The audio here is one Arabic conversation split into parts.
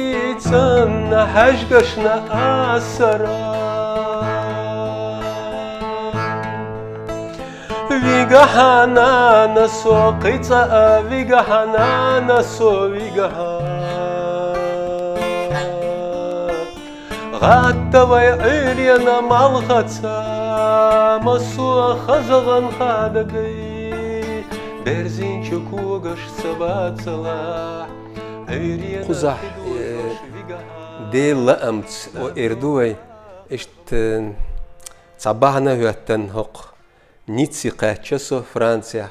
حيتن حجقشنا أسرا Viga hanana so qita viga hanana so viga غاتا ويعيرينا مالغتا مسوا خزغن خادقي برزين شكوغش سبات صلاح قزح دي لأمت وإردوي اشت صباحنا هوتن هق نيتسي قاتشسو فرانسيا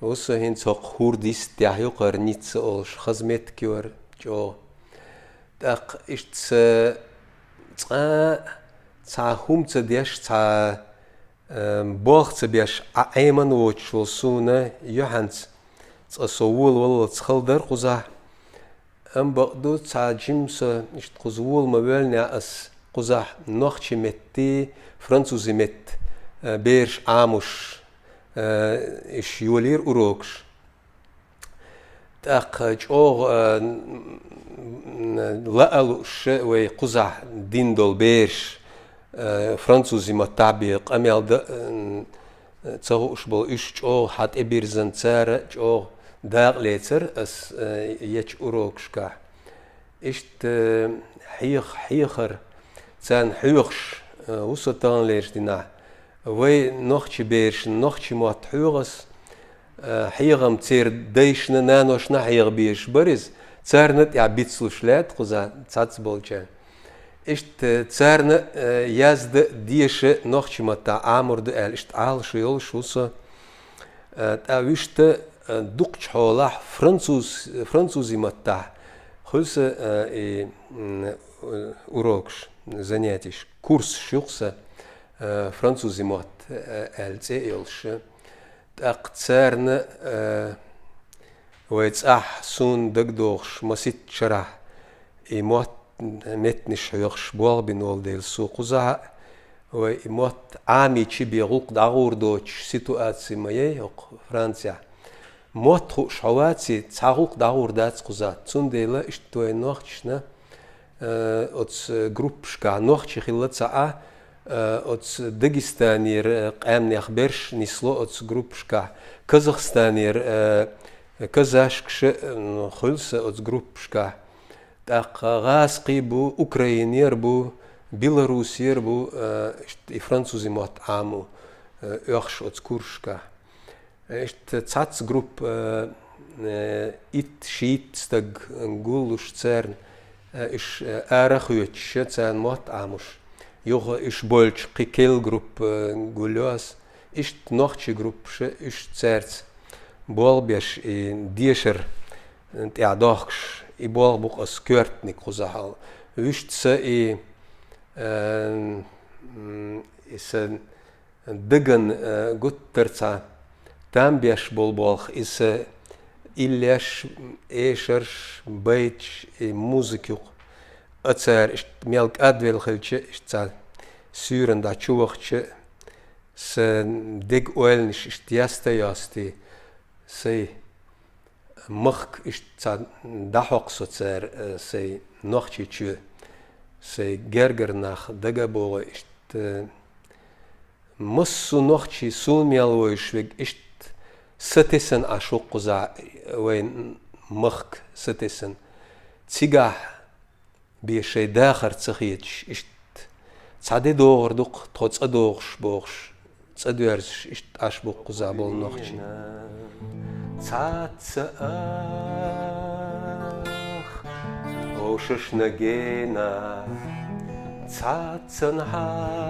وصو هنس هق خورديس تيح يقر نيتسي أولش خزمت كيور جو داق اشت تا همت ديش تا بوغت بيش عيمن وچ وصونا يوحنت تصول والله تخلدر قزح ام بقدو تا جيمس اشت قزول مبالنا اس قزح نوخشي متي فرنسوزي مت بيرش عاموش اش يولير اوروكش تاق جوغ لألوش وي قزح دين دول بيرش فرنسوزي متابق اميال تسوش بول اش جوغ حت ابيرزن تسارة جوغ داق ليتر اس يتش اوروكش كا اشت حيخر تسان حيخش وسطان ليش دينا وي نوخشي بيرش نوخشي موت حيغس حيغم تير ديشنا نانوشنا حيغ بيش بريز تسارنت يا بيتسلوشلات قزا تساتس بولجان اشت تسارن يازد ديش نوخشي متا عامر دقال اشت عال شيول شوسا تاويشت دوقش حولاح فرنسوزي متا خلص اوروكش занятиш курс шуқса французи мот элцейлш тақцерн ويتصح سون دقدوغش مسيت شرح إيموت متنش يخش بوغ بنول ديل سوق زها وإيموت عامي تشبي غوق دعور دوتش سيتواتسي مايه يق فرنسا موت خوش حواتي تعوق دعور داتس قزات سون ديلا اشتوي نوختشنا أتس جروبشكا نوختش خلت ساعة أتس داغستانير قامني أخبرش نسلو أتس جروبشكا كازاخستانير كازاشكش خلص أتس جروبشكا تاق غاسقي بو أوكرانير بو بيلاروسير بو فرنسوزي موت عامو أخش أتس كورشكا اشت تساتس جروب إت شيت ستاق نقولوش تسارن إش آرخويتش تسان موت عاموش يوغ إش بولش قيكيل جروب نقولوس إش نوختش جروب إش تسارت بول بيش ديشر انت اعداخش بول بوق اسكورتني قزحال وش تسا إس دقن قد ترتا تام بيش بولخ إس إليش إيشرش بيتش موسيقيق أتسار إشت ميلك أدويل خلتش إشت سيرن دا تشوخش س دق أولنش إشت ياستي سي مخك إشت دحوق سوتسار سي نوخشي تشو سي جرجر ناخ دقا بوغ إشت مسو نوخشي سون ميلويش ويق إشت ستسن أشوق قزع وين مخك ستسن تسيقاح بيشي داخر تسخيتش إشت تصعدي دوغر دوق تخوص أدوغش بوغش تصدويرش إشت أشبوق قزع بول نوخشي تسعد سأخ أوشش نجينا تسعد سنحا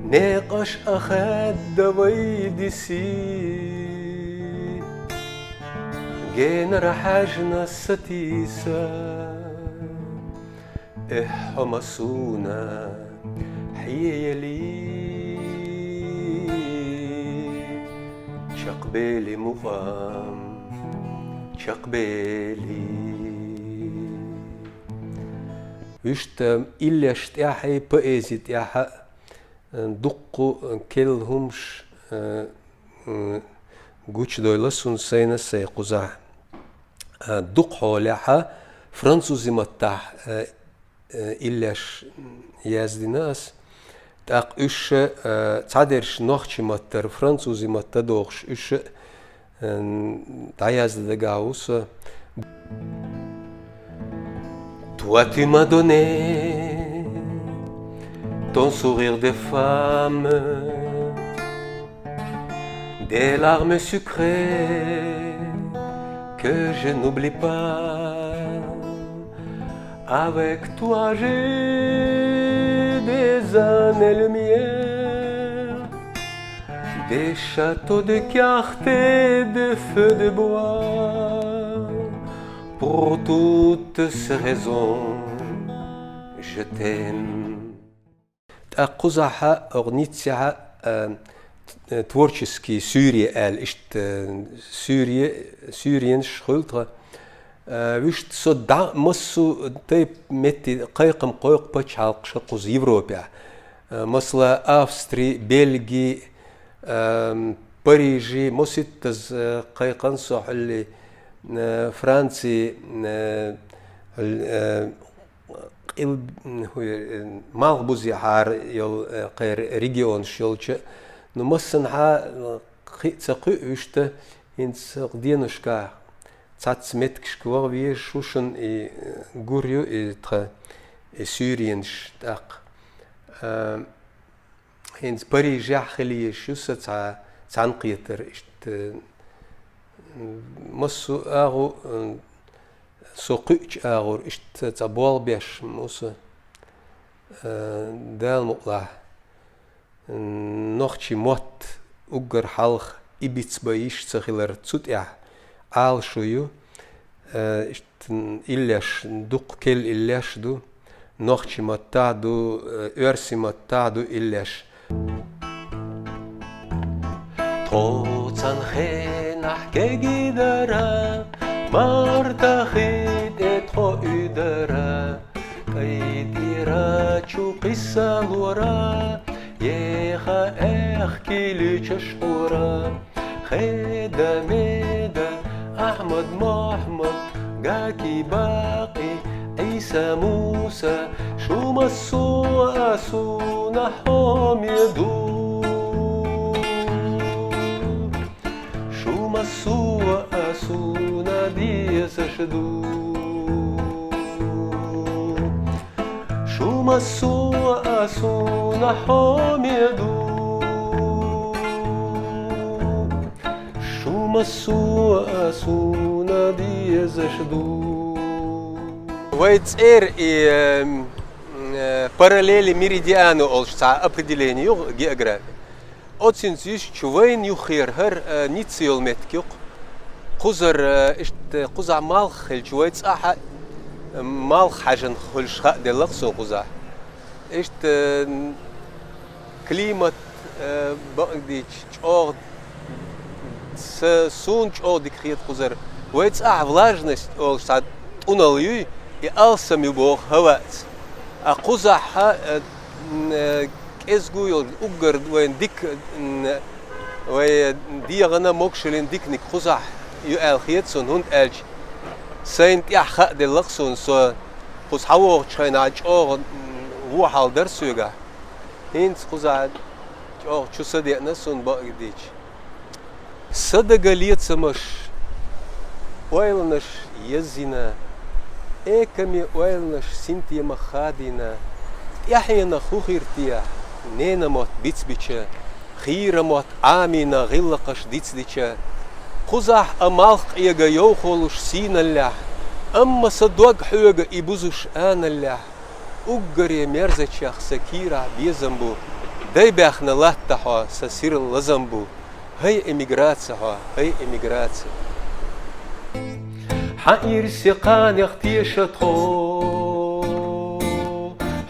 نقش أخد دويدي سي جين رحجنا ستيسا إحمسونا حيالي شقبالي مقام شقبالي وشتم إلا شتاحي بأيزي تاحا دقو كلهمش قوش دويلسون سينا سيقوزا دق حولها فرنسوزي متاح إلاش يازدي ناس تاق إش تعدرش نوخشي متر فرنسوزي متدوخش إش تعيازد دقاوس. Toi tu m'as donné ton sourire de femme, des larmes sucrées que je n'oublie pas. Avec toi j'ai des années-lumière, des châteaux de cartes et de feux de bois. Pour toutes ces raisons, je t'aime. قزحة أغنيتها تورشسكي سوريا إشت سوريين شخلتها وشت صدع مصو تيب متي قيقم قيق بتش على شقوز يوروبيا مثلا أفستري بلجي باريجي مصيتز قيقن صح اللي فرنسي مالبوزي حار يل قير ريجيون شلش نمسن ها تسقي وشته إنس قدينشكا تاتسمتكش كوار ويشوشن غوريو تر سوريانش تاق إنس باريس خليه شوسة تعنقيتر إشت مسو أغو سوقيش أغور إشت تبوال بيش موسى دال مقلا نوخشي موت أجر حلق إبيتس بايش تخيلر تسوت عال شويو إشت إلاش دوق كل إلاش دو نوخشي متعدو أرسي متعدو إلاش تنخنح كجدرا مرتخيت اتخو ادرا قيديرا تشو قصة لورا يخا اخكي لتشحورا خيدا ميدا احمد محمد جاكي باقي عيسى موسى شو مسو اسو نحوم يدو مسوا أسونا ديس شدو شو مسوا أسونا حميدو شو مسوا أسونا ديس شدو ويتس параллели меридиану олшца определению географии. Очень здесь чувствуем юхерхер ницел меткюк, кузар ишт куза малх الجويت أح малх حاجن خلش دلقسو куза ишт климат بقديش أو سون أو دكريت кузар ويتس أح влажность олшца уналью и алсам юбох هواء أقزح إزجو يوجر وين ديك ودي غنا موكشلين ديك قزح يقال خيتسون هند ألج سينت يحق دلقسون سو قز حوار شينا أو هو حال درسوجا هند قزح أو شو صدق نسون بقديش صدق ليت سمش ويلنش يزينا كمي ويلنش سنتي مخادينا يحينا خوخيرتيا نينا موت بيتس بيتشا خيرا موت آمينا غلقش ديتس ديتشا قزح أمالق إيجا يوخولش سينا الله أما صدوق حوغا إبوزوش آنا الله أقري مرزتشاخ سكيرا بيزنبو داي باخنا لاتحوا سسير لزنبو هاي إميغراتسا هاي إميغراتسا حقير سيقان يختيشتخو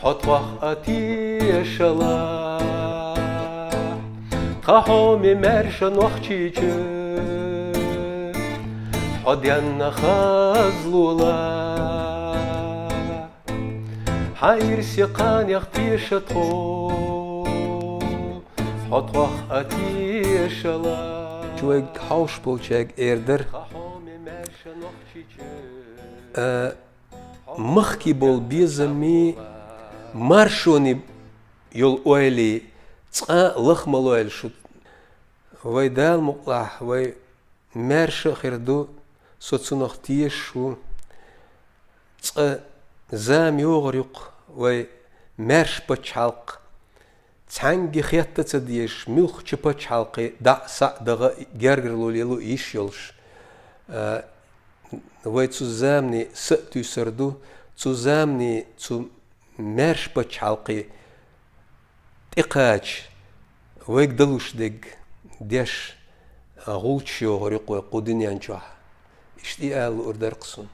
حطوح أتيشلا تخاحومي مرشن وخشيجي حديان خازلولا حقير سيقان يختيشتخو حطوح أتيشلا جوج حوش بولشاج إيردر مخكي بول بيزمي مارشوني يول أويلي تسقى لخمل أويل شو وي دال مقلح وي مارش خيردو سوتسونخ تيشو تسقى زام يغرق وي مارش بتشالق تانجي خيطة تديش ملخ تشبتش حلقي دا سا دغا جرجر لوليلو إيش يلش وي تزامني سأتو سردو تزامني تو مارش بتش حلقي إقاج ويك دلوش دق ديش غولتشيو غريق ويقودين ينجوح اشتي آل أردر قصون